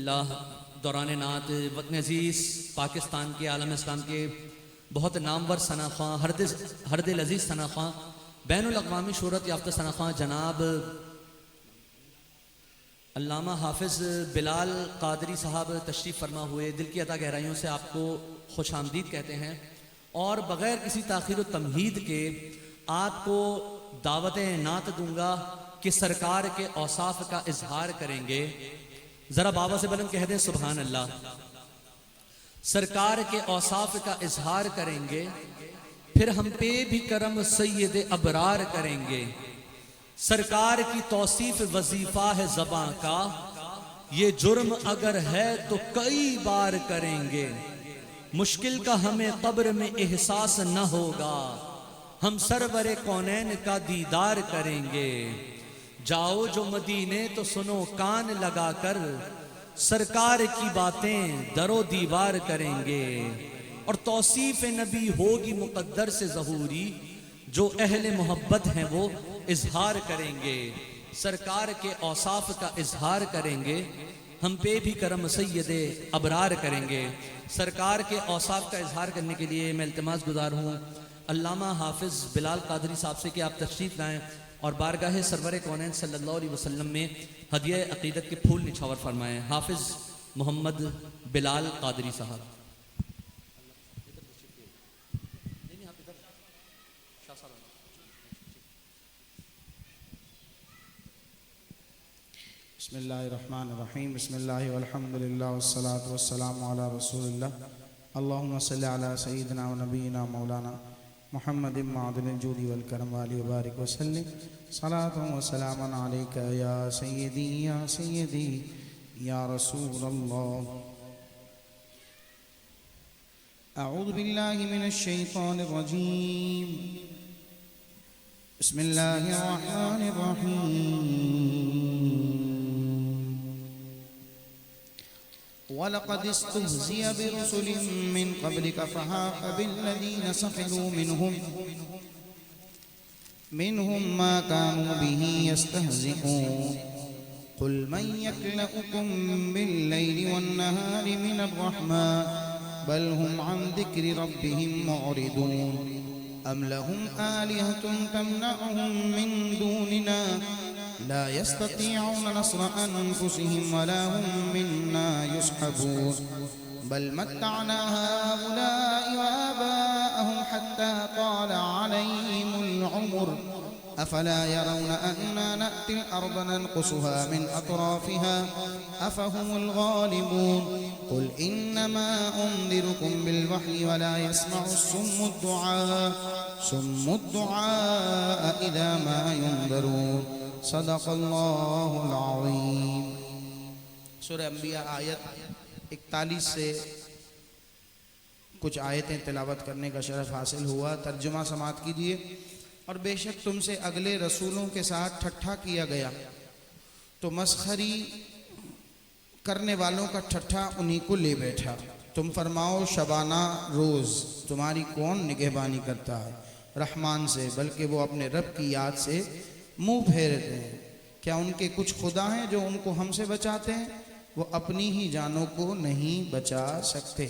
दौरान नात वतन अज़ीज़ पाकिस्तान के आलम इस्लाम के बहुत नामवर सना ख्वां हर दिल अज़ीज़ सना ख्वां बैनुल अक़वामी शोहरत याफ्ता सना ख्वां जनाब अल्लामा हाफिज़ बिलाल क़ादरी साहब तशरीफ़ फरमा हुए दिल की अता गहराइयों से आपको खुश आमदीद कहते हैं और बग़ैर किसी ताख़ीर व तमहीद के आपको दावत नात दूंगा कि सरकार के औसाफ का इजहार करेंगे। ज़रा बाबा से बुलंद कह दें सुभान अल्लाह। सरकार के औसाफ का इजहार करेंगे, फिर हम पे भी करम सैयद अबरार करेंगे। सरकार की तौसीफ वजीफा है ज़बां का, ये जुर्म अगर है तो कई बार करेंगे। मुश्किल का हमें कब्र में एहसास न होगा, हम सरवरे कौनैन का दीदार करेंगे। जाओ जो मदीने तो सुनो कान लगाकर, सरकार की बातें दरो दीवार करेंगे। और तौसीफ नबी होगी मुकद्दर से ज़हूरी, जो अहले मोहब्बत हैं वो इजहार करेंगे। सरकार के औसाफ का इजहार करेंगे, हम पे भी करम सैयदे अबरार करेंगे। सरकार के औसाफ का इजहार करने के लिए मैं इल्तिमास गुजार हूँ अल्लामा हाफिज़ बिलाल क़ादरी साहब से कि आप तशरीफ़ लाएँ और बारगाह सरवर कौनैन सल्लल्लाहु अलैहि वसल्लम में हदिया अक़ीदत के फूल निछावर फरमाएँ। हाफिज़ मोहम्मद बिलाल क़ादरी साहब। बिस्मिल्लाहिर्रहमानिर्रहीम बिस्मिल्लाहि वल्हम्दुलिल्लाह वस्सलातु वस्सलामु अला रसूलिल्लाह अल्लाहुम्मा सल्लि अला सय्यिदिना व नबीना मौलाना मुहम्मदिन मादिनिल जूदी वल करम वाली व बारिक वसल्लिम सलातु व सलामन अलैका या सय्यदी या रसूलल्लाह। अऊज़ु बिल्लाहि मिनश शैतानिर रजीम बिस्मिल्लाहिर रहमानिर रहीम। वलक़द इस्तुहज़िय बिरुसुलिम मिन क़ब्लिक फ़हाक़ बिल्लज़ीन सख़िरू मिन्हुम मा कानू बिही यस्तहज़िऊन। क़ुल मन यक्लउकुम बिल्लैलि वन्नहारि मिनर्रहमान बल हुम अन ज़िक्रि रब्बिहिम मुअरिदून। अम लहुम आलिहतुन तमनअहुम मिन दूनिना ला यस्ततीऊन नस्र अनफुसिहिम वला हुम मिन्ना युस्हबून। बल मत्तअना हाउलाइ व आबाअहुम हत्ता ताल अलैहिमुल उम्र अफला यरौन अन्ना नअतिल अर्द ननकुसुहा मिन अतराफिहा अफहुमुल गालिबून। क़ुल इन्नमा उन्ज़िरुकुम बिलवह्यि वला यस्मउ सुम्मु दुआ इज़ा मा युन्ज़रून। सदक़ल्लाहुल अज़ीम। सूरह अंबिया आयत 41 से कुछ आयतें तिलावत करने का शरफ हासिल हुआ। तर्जुमा समाअत कीजिए। और बेशक तुमसे अगले रसूलों के साथ ठट्ठा किया गया, तो मस्खरी करने वालों का ठट्ठा उन्हीं को ले बैठा। तुम फरमाओ शबाना रोज़ तुम्हारी कौन निगहबानी करता है रहमान से, बल्कि वो अपने रब की याद से मुँह फेरते हैं। क्या उनके कुछ खुदा हैं जो उनको हमसे बचाते हैं? वो अपनी ही जानों को नहीं बचा सकते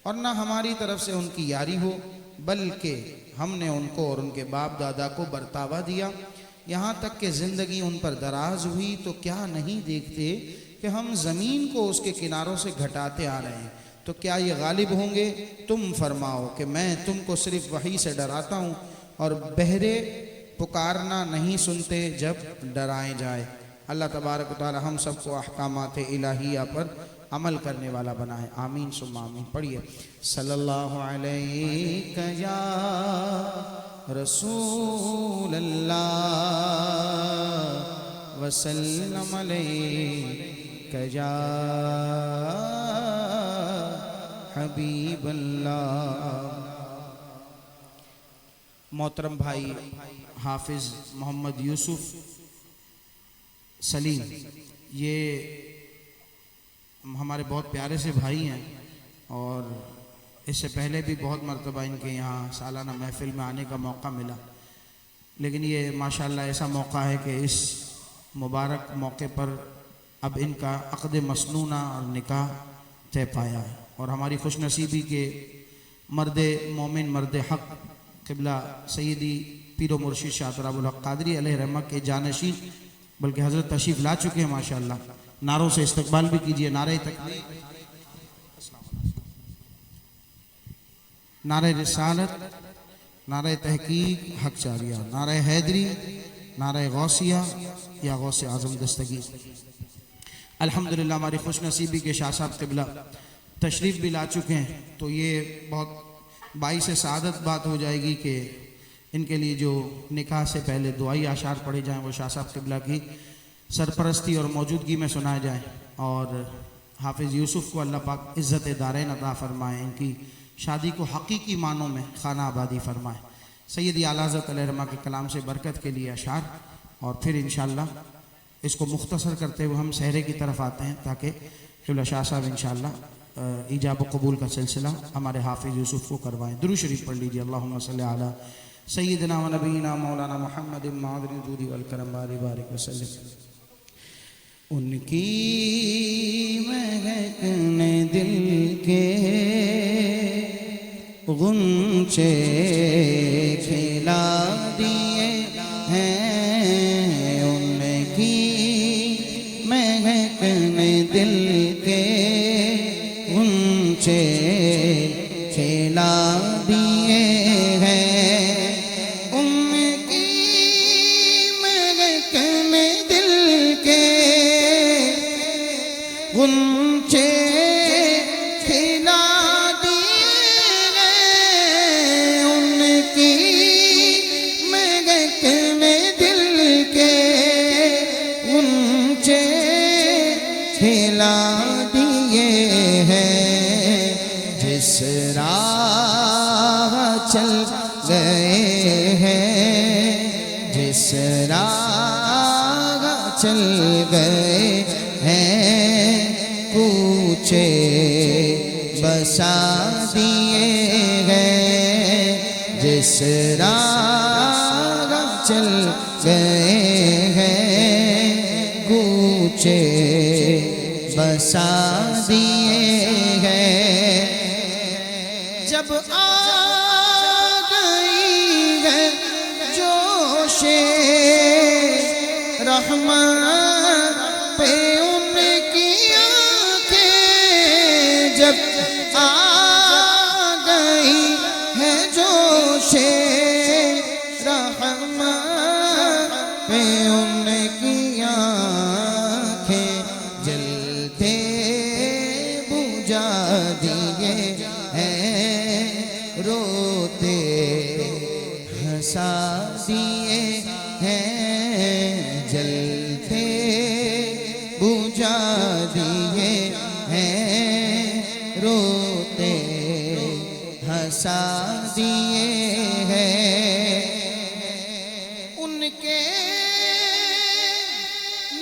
और ना हमारी तरफ से उनकी यारी हो, बल्कि हमने उनको और उनके बाप दादा को बर्तावा दिया, यहाँ तक कि ज़िंदगी उन पर दराज हुई। तो क्या नहीं देखते कि हम ज़मीन को उसके किनारों से घटाते आ रहे हैं? तो क्या ये गालिब होंगे? तुम फरमाओ कि मैं तुमको सिर्फ वही से डराता हूँ और बहरे पुकारना नहीं सुनते जब डराए जाए। अल्लाह तबारक व तआला हम सबको अहकामात इलाहिया पर अमल करने वाला बनाए। आमीन सुम्मा आमीन। पढ़िए सल्लल्लाहु अलैका या रसूल अल्लाह वसल्लम अलैका या हबीब अल्लाह। मोहतरम भाई हाफिज़ मोहम्मद यूसुफ सलीम, ये हमारे बहुत प्यारे से भाई हैं और इससे पहले भी बहुत मरतबा इनके यहाँ सालाना महफिल में आने का मौका मिला, लेकिन ये माशाल्लाह ऐसा मौका है कि इस मुबारक मौके पर अब इनका अक़द मसनूना और निकाह तय पाया है। और हमारी खुशनसीबी के मर्द मोमिन मर्द हक़ क़िबला सैयदी पीरो मुर्शिद शाह तराबुल हक़ क़ादरी अलैहि रहमह के जानशीन बल्कि हज़रत तशरीफ़ ला चुके हैं माशाअल्लाह। नारों से इस्तकबाल भी कीजिए। नारे तकबीर, नारे रिसालत, नारे तहकीक हक़ जारिया, नारे हैदरी, नारे गौसिया या गौसे आज़म दस्तगीर। अल्हम्दुलिल्लाह हमारी खुशनसीबी के शाह साहब क़िबला तशरीफ़ भी ला चुके हैं, तो ये बहुत बाइस सआदत बात हो जाएगी कि इनके लिए जो निकाह से पहले दुआई आशार पढ़े जाएं वो शाह साहब क़िबला की सरपरस्ती और मौजूदगी में सुनाए जाएं और हाफिज़ यूसुफ़ को अल्लाह पाक इज़्ज़त दारैन अता फ़रमाएँ, इनकी शादी को हकीकी मानों में खाना आबादी फ़रमाएँ। सैयदी आला हज़रत अलैहिर्रहमा के कलाम से बरकत के लिए अशार और फिर इंशाअल्लाह इसको मुख्तसर करते हुए हम सहरे की तरफ आते हैं ताकि क़िबला शाह साहब इंशाअल्लाह ईजाब व कबूल का सिलसिला हमारे हाफिज़ यूसुफ़ को करवाएँ। दुरूद शरीफ पढ़ लीजिए। अल्लाहुम्मा सल्ली अला सय्यिदना व नबीना मौलाना मुहम्मद मादिन जूदी वल करम बारिक वसल्लम। उनकी महकने दिल के गुंचे खिला दिए हैं, उनकी महकने दिल के गुंचे खिला दिए हैं, उनकी महकने दिल के गुंचे खिला खिला दिए हैं, जिस राह चल गए हैं, जिस राह चल गए हैं, कूचे बसा दिए हैं, जिस राह चल गए हैं, कूचे बसा दिए हैं। जब आ गई है जोशे रहमत पे उनकी आँखें, जब आ गई है जोशे रहमत पे उनकी आँखें, जलते बुझा दिए हैं, रोते हंसा दिए हैं, जलते बुझा दिए हैं, रोते हंसा दिए हैं। उनके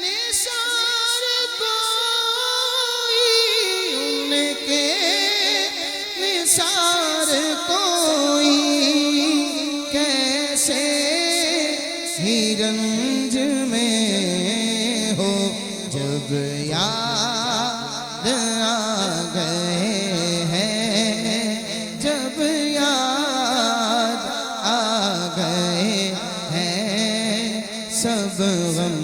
निसार कोई, उनके निसार कोई कैसे ही रंज में हो, जब याद आ गए हैं, जब याद आ गए हैं, सब गम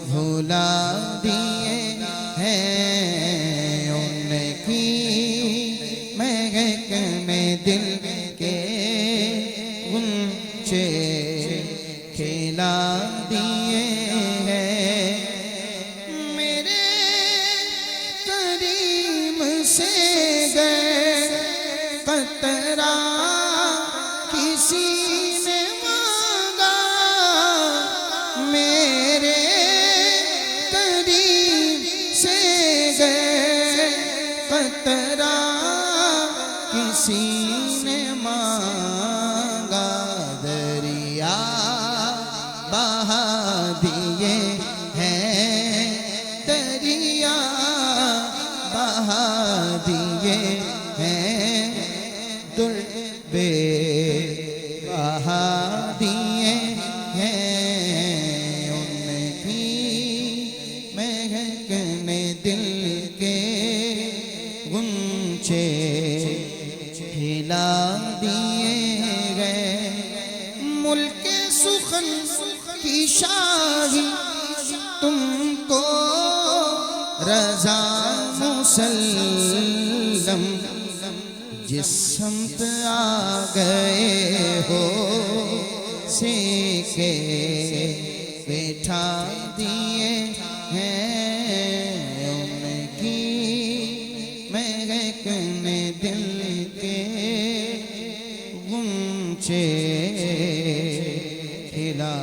भुला दिए हैं, उनकी महकने दिल के गुंचे खिला दिए हैं। मेरे करीम से गए कतरा किसी ने मांगा, मेरे करीम से गए कतरा किसी ने मांगा, दरिया बहा दिए हैं, दरिया बहा दिए हैं, दुर्बे बहा दिए हैं, उनकी महक खिला दिए गए। मुल्क सुखन की शाही तुमको रजा मुसल्लम, जिस समत आ गए हो सीखे बैठा दिए हैं। उनकी महकने दिल के गुंचे खिला